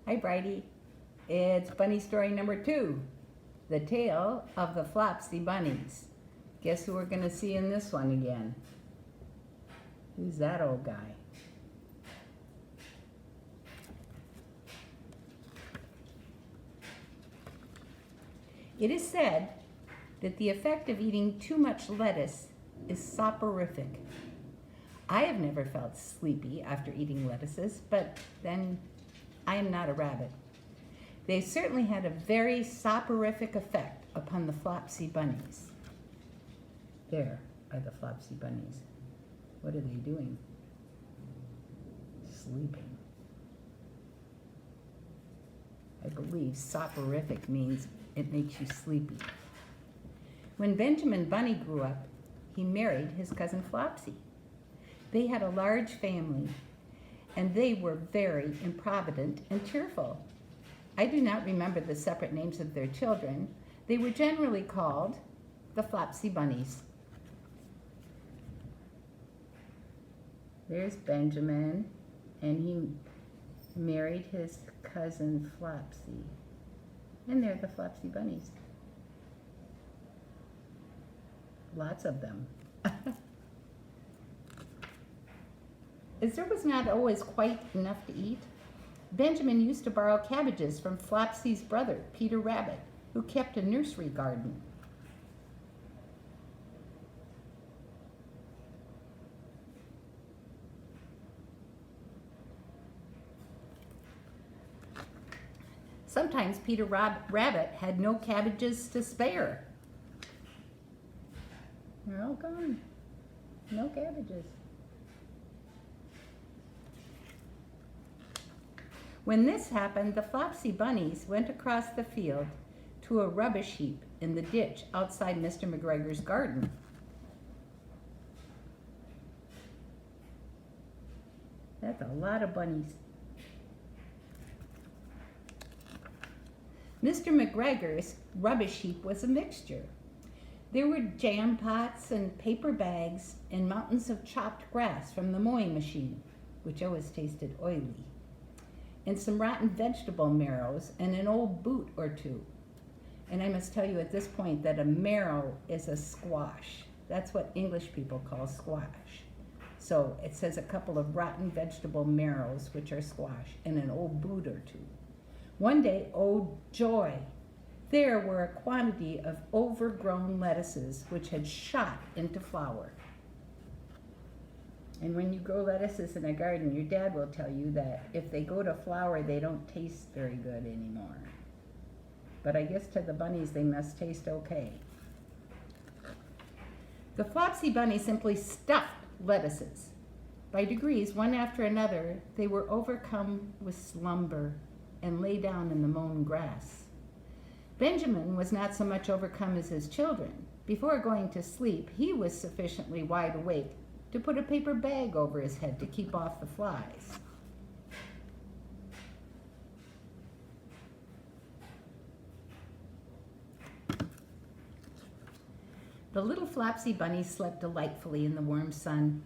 Hi, Bridie. It's bunny story number 2, The Tale of the Flopsy Bunnies. Guess who we're going to see in this one again? Who's that old guy? It is said that the effect of eating too much lettuce is soporific. I have never felt sleepy after eating lettuces, but then I am not a rabbit. They certainly had a very soporific effect upon the Flopsy Bunnies. There are the Flopsy Bunnies. What are they doing? Sleeping. I believe soporific means it makes you sleepy. When Benjamin Bunny grew up, he married his cousin Flopsy. They had a large family, and they were very improvident and cheerful. I do not remember the separate names of their children. They were generally called the Flopsy Bunnies. There's Benjamin, and he married his cousin Flopsy. And they're the Flopsy Bunnies. Lots of them. As there was not always quite enough to eat, Benjamin used to borrow cabbages from Flopsy's brother, Peter Rabbit, who kept a nursery garden. Sometimes Peter Rabbit had no cabbages to spare. They're all gone. No cabbages. When this happened, the Flopsy Bunnies went across the field to a rubbish heap in the ditch outside Mr. McGregor's garden. That's a lot of bunnies. Mr. McGregor's rubbish heap was a mixture. There were jam pots and paper bags and mountains of chopped grass from the mowing machine, which always tasted oily, and some rotten vegetable marrows and an old boot or two. And I must tell you at this point that a marrow is a squash. That's what English people call squash. So it says a couple of rotten vegetable marrows, which are squash, and an old boot or two. One day, oh joy, there were a quantity of overgrown lettuces which had shot into flower. And when you grow lettuces in a garden, your dad will tell you that if they go to flower, they don't taste very good anymore. But I guess to the bunnies, they must taste okay. The Flopsy Bunny simply stuffed lettuces. By degrees, one after another, they were overcome with slumber and lay down in the mown grass. Benjamin was not so much overcome as his children. Before going to sleep, he was sufficiently wide awake to put a paper bag over his head to keep off the flies. The little Flopsy Bunny slept delightfully in the warm sun.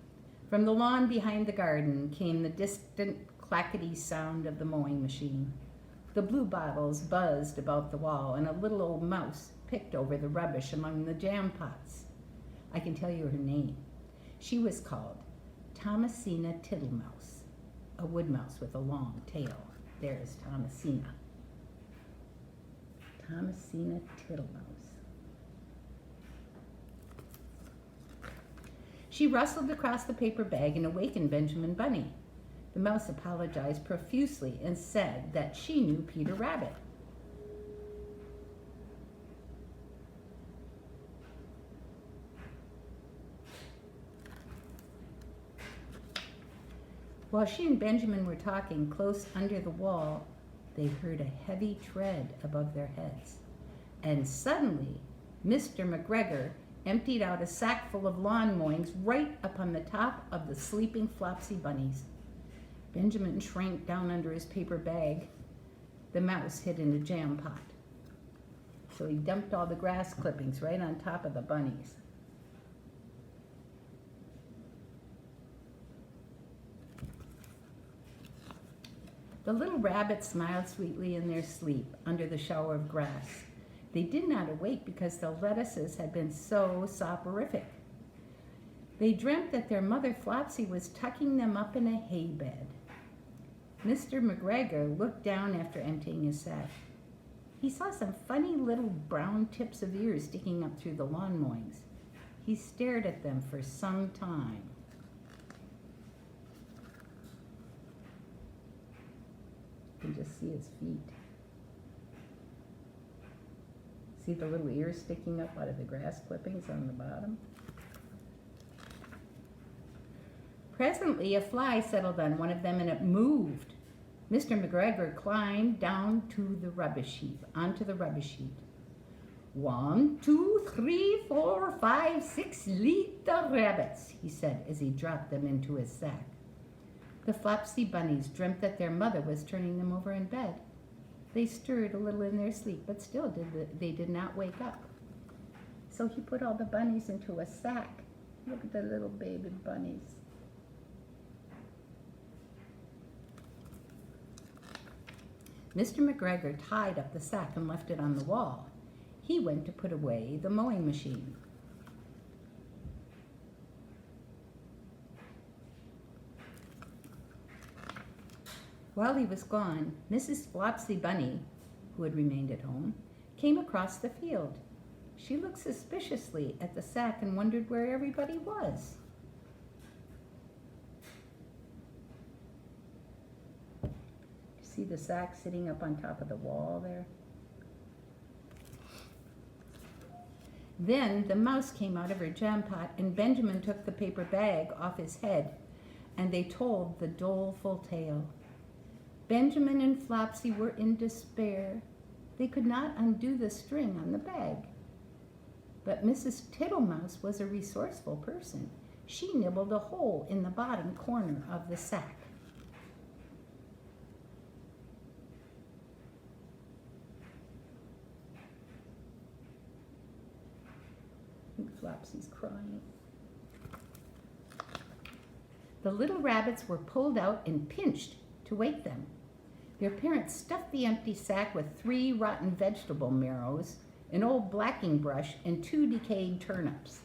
From the lawn behind the garden came the distant clackety sound of the mowing machine. The blue bottles buzzed about the wall, and a little old mouse picked over the rubbish among the jam pots. I can tell you her name. She was called Thomasina Tittlemouse, a wood mouse with a long tail. There's Thomasina. Thomasina Tittlemouse. She rustled across the paper bag and awakened Benjamin Bunny. The mouse apologized profusely and said that she knew Peter Rabbit. While she and Benjamin were talking close under the wall, they heard a heavy tread above their heads. And suddenly, Mr. McGregor emptied out a sack full of lawn mowings right upon the top of the sleeping Flopsy Bunnies. Benjamin shrank down under his paper bag. The mouse hid in a jam pot. So he dumped all the grass clippings right on top of the bunnies. The little rabbits smiled sweetly in their sleep under the shower of grass. They did not awake because the lettuces had been so soporific. They dreamt that their mother Flopsy was tucking them up in a hay bed. Mr. McGregor looked down after emptying his sack. He saw some funny little brown tips of ears sticking up through the lawn mowings. He stared at them for some time. You can just see his feet. See the little ears sticking up out of the grass clippings on the bottom? Presently, a fly settled on one of them and it moved. Mr. McGregor climbed down to the rubbish heap, onto the rubbish heap. 1, 2, 3, 4, 5, 6 little rabbits, he said as he dropped them into his sack. The Flopsy bunnies dreamt that their mother was turning them over in bed. They stirred a little in their sleep, but still they did not wake up. So he put all the bunnies into a sack. Look at the little baby bunnies. Mr. McGregor tied up the sack and left it on the wall. He went to put away the mowing machine. While he was gone, Mrs. Flopsy Bunny, who had remained at home, came across the field. She looked suspiciously at the sack and wondered where everybody was. See the sack sitting up on top of the wall there? Then the mouse came out of her jam pot and Benjamin took the paper bag off his head and they told the doleful tale. Benjamin and Flopsy were in despair. They could not undo the string on the bag. But Mrs. Tittlemouse was a resourceful person. She nibbled a hole in the bottom corner of the sack. I think Flopsy's crying. The little rabbits were pulled out and pinched to wake them. Their parents stuffed the empty sack with 3 rotten vegetable marrows, an old blacking brush, and 2 decayed turnips.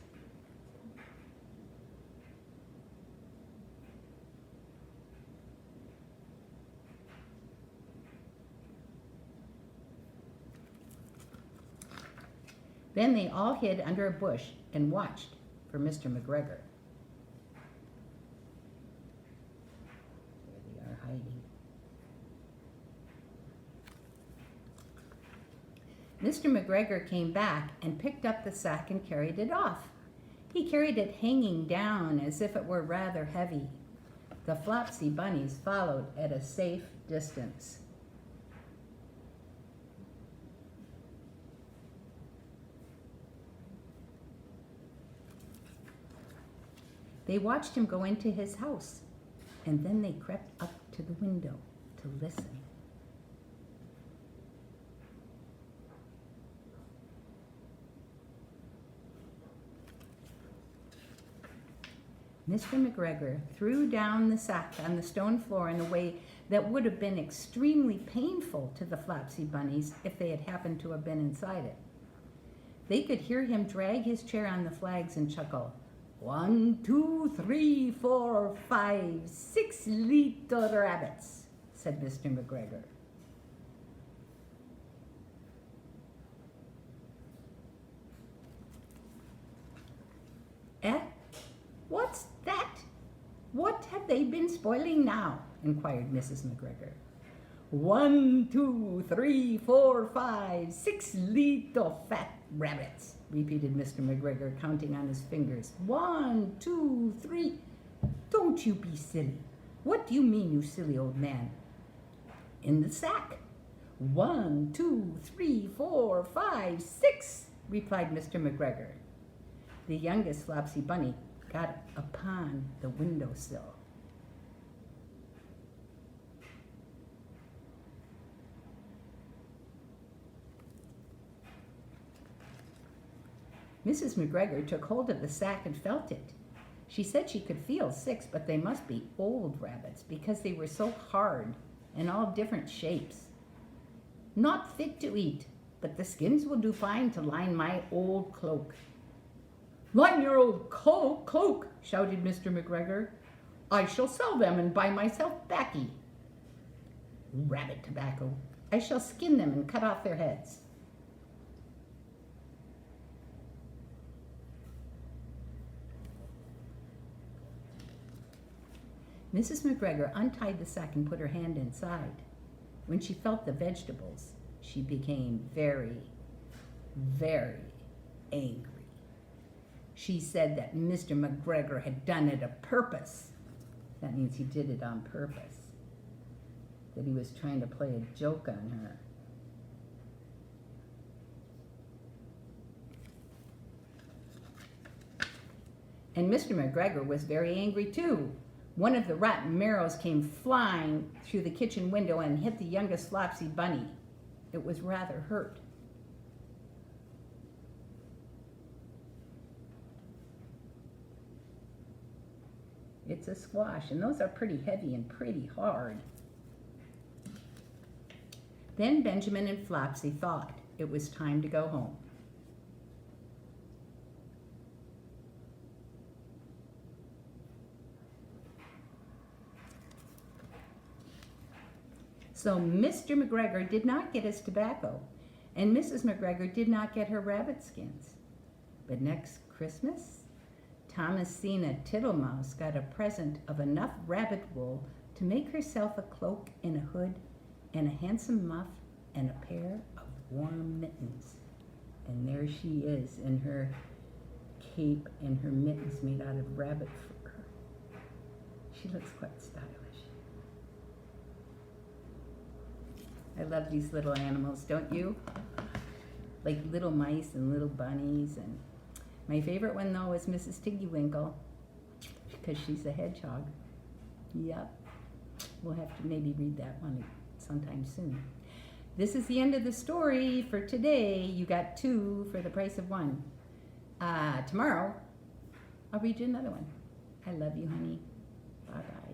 Then they all hid under a bush and watched for Mr. McGregor. There they are hiding. Mr. McGregor came back and picked up the sack and carried it off. He carried it hanging down as if it were rather heavy. The Flopsy bunnies followed at a safe distance. They watched him go into his house, and then they crept up to the window to listen. Mr. McGregor threw down the sack on the stone floor in a way that would have been extremely painful to the Flopsy bunnies if they had happened to have been inside it. They could hear him drag his chair on the flags and chuckle. 1, 2, 3, 4, 5, 6 little rabbits, said Mr. McGregor. Eh? What's that? What have they been spoiling now? Inquired Mrs. McGregor. 1, 2, 3, 4, 5, 6 little fat rabbits, repeated Mr. McGregor, counting on his fingers. 1, 2, 3. Don't you be silly. What do you mean, you silly old man? In the sack. 1, 2, 3, 4, 5, 6, replied Mr. McGregor. The youngest Flopsy bunny got upon the windowsill. Mrs. McGregor took hold of the sack and felt it. She said she could feel 6, but they must be old rabbits because they were so hard and all different shapes. Not fit to eat, but the skins will do fine to line my old cloak. Line your old cloak, shouted Mr. McGregor. I shall sell them and buy myself baccy. Rabbit tobacco. I shall skin them and cut off their heads. Mrs. McGregor untied the sack and put her hand inside. When she felt the vegetables, she became very, very angry. She said that Mr. McGregor had done it a purpose. That means he did it on purpose. That he was trying to play a joke on her. And Mr. McGregor was very angry too. One of the rotten marrows came flying through the kitchen window and hit the youngest Flopsy bunny. It was rather hurt. It's a squash, and those are pretty heavy and pretty hard. Then Benjamin and Flopsy thought it was time to go home. So Mr. McGregor did not get his tobacco, and Mrs. McGregor did not get her rabbit skins. But next Christmas, Thomasina Tittlemouse got a present of enough rabbit wool to make herself a cloak and a hood and a handsome muff and a pair of warm mittens. And there she is in her cape and her mittens made out of rabbit fur. She looks quite stylish. I love these little animals, don't you? Like little mice and little bunnies. And my favorite one, though, is Mrs. Tiggywinkle, because she's a hedgehog. Yep. We'll have to maybe read that one sometime soon. This is the end of the story for today. You got 2 for the price of 1. Tomorrow, I'll read you another one. I love you, honey. Bye-bye.